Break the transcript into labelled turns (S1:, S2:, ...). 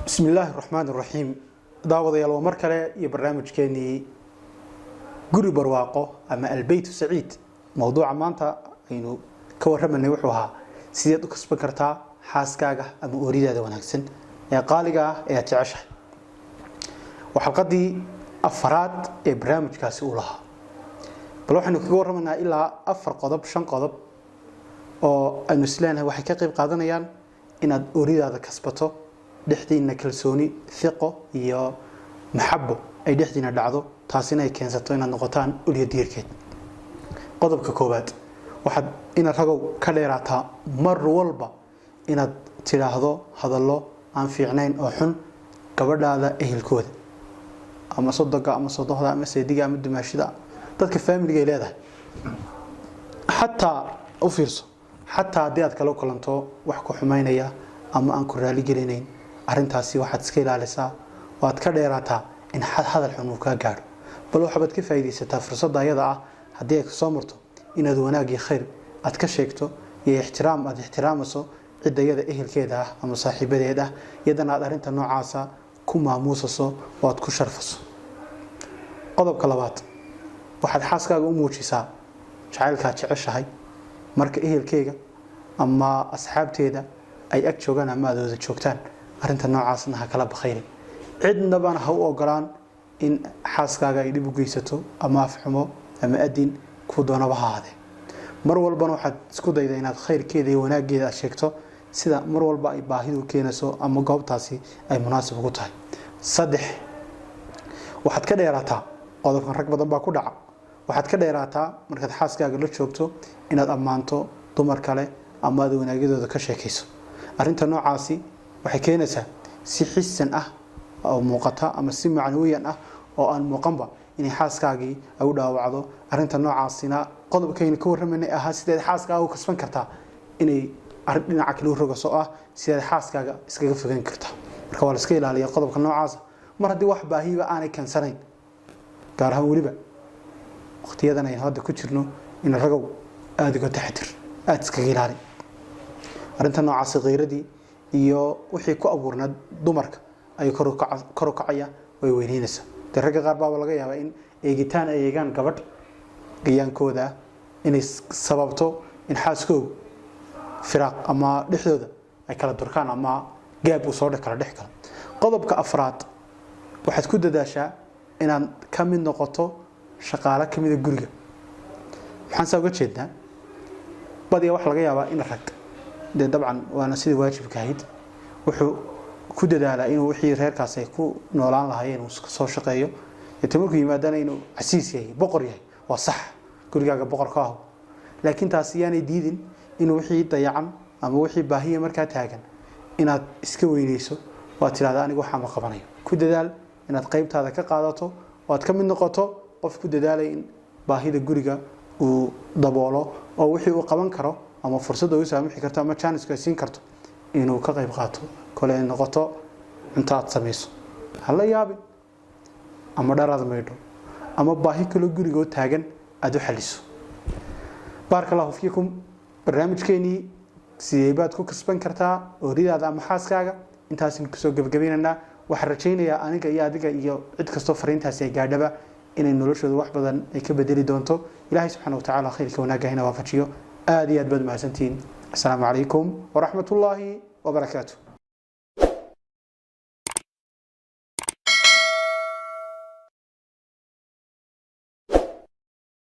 S1: بسم الله الرحمن الرحيم داوديال ومركله iyo barnaamijkeeni guri barwaaqo ama albayt saciid mawduuca maanta aynu ka waramanay wuxuu ahaa sideed u kasban kartaa xaaskaaga ama ooridaada wanaagsan ee qaaliga ah ee jeceshahay waxa xalqadii afraad ee barnaamijkaasi u lahaa bal waxaanu kaga waramanaa ilaa 5 qodob oo aynu isleenahay waxay ka qayb qaadanayaan inaad ooridaada kasbato dhexdiina kalsooni fiqo iyo maxabo ay dhexdiina dhacdo taasina ay keensato inaad noqotaan uliya diirkeed qodobka koobaad waxaad ina ragow ka dheeraataa mar walba inaad tiraahdo hadallo aan fiicnayn oo xun gabadhaada ehelkooda ama sodoga ama sodohda ama seediga ama dumaashida dadka family-ga leedahay hatta u fiirso hatta hadii aad kala kulanto wax ku xumaynaya ama aan ku raali gelinayn arintaasi waxaad iska ilaalisaa waad ka dheeraataa in hadal xun uu ka gaaro bal waxaad ka faa'iideysataa fursadda ayada ah hadii ay soo marto inaad wanaag iyo khayr aad ka sheegto iyo ixtiraam aad ixtiraamayso cidayada ehelkeeda ah ama saaxiibadeeda iyadana aad arinta noocaasa ku maamuusaso oo aad ku sharfaso qodobka labaad waxaad xaaskaaga u muujisaa jacaylka jeceshahay marka ehelkeega ama asxaabteeda ay ag joogaan ama aad wada joogtaan arinta noocaasna ha kala bakhayn cidnaba ha u ogolaan in xaaskaaga ay dib u geysato ama afxumo ama adin ku doonaba haade mar walba waxaad isku daydaa inaad khayrkeeda iyo wanaageeda sheegto sida mar walba ay baahidu keenayso ama goobtaasi ay munaasib ugu tahay 3 waxaad ka dheeraataa qodobkan rag badan baa ku dhaca waxaad ka dheeraataa markaad xaaskaaga la joogto inaad ammaanto dumar kale ama aad wanaagidooda ka sheekayso arinta noocaasi waxay keenaysaa si xisan ah oo muuqata ama si macnawiyan ah oo aan muuqanba inay xaaskaagii ay u dhaawacdo arinta noocaasina qodobkayna ka waramanay aha sideed xaaskaaga u kasban kartaa inay arin dhinaca kale u rogaso ah sideed xaaskaaga iskaga fogaan kartaa marka waa la iska ilaaliyaa qodobka noocaas mar hadii wax baahiba aanay kansanayn gaar ahaan waliba waqtiyadan ay hadda ku jirno in ragow aad uga taxadir aad iska ilaali arinta noocaas qeyradii iyo wixii ku abuurna dumarka ay kor u kacaya way weyneynaysaa ragga qaar baa laga yaabaa in eegitaan ay eegaan gabadh gayaankooda inay sababto in xaaskoodu firaaq ama dhexdooda ay kala durkaan ama gaab u soo kala dhex kala qodobka afraad waxaad ku dadaashaa inaad ka mid noqoto shaqaale ka mid ah guriga maxaan soo uga jeednaa badiyaa wax laga yaabaa in rag dabcan waana sidii waajibka ahayd wuxuu ku dadaalaa inuu wixii reerkaas ay ku noolaan lahaayeen uu soo shaqeeyo inta markuu yimaadana inuu casiis yahay boqor yahay waa sax gurigaaga boqor ka ah laakiin taas yaanay diidin inuu wixii dayacan ama wixii baahiye markaa taagan inaad iska weyneyso waa tiraahdaa anigu waxa ma qabanayo ku dadaal inaad qaybtaada ka qaadato oo aad ka mid noqoto qof ku dadaalay in baahida guriga uu daboolo oo wixii uu qaban karo ama fursad uu saamixi karto ama chance ka siin karto inuu ka qayb qaato kale noqoto inta aad sameeyso hala yaabin ama dharaad meedho ama baahi kale guriga taagan aad u xaliso barakallahu fiikum barnaamijkeeni sideebaad ku kasban kartaa ooridaada ama xaaskaaga intaas ku soo gabagabeynana waxaan rajaynayaa aniga iyo adiga iyo cid kasto fariintaasi ay gaadhaba inay noloshooda wax badan ay ka bedeli doonto ilaahay subxaanahu wa ta'ala khayrka wanaagahina waafajiyo aad iyo aad baad mahadsantiin assalaamu calaykum wa rahmatullaahi wa barakaatuh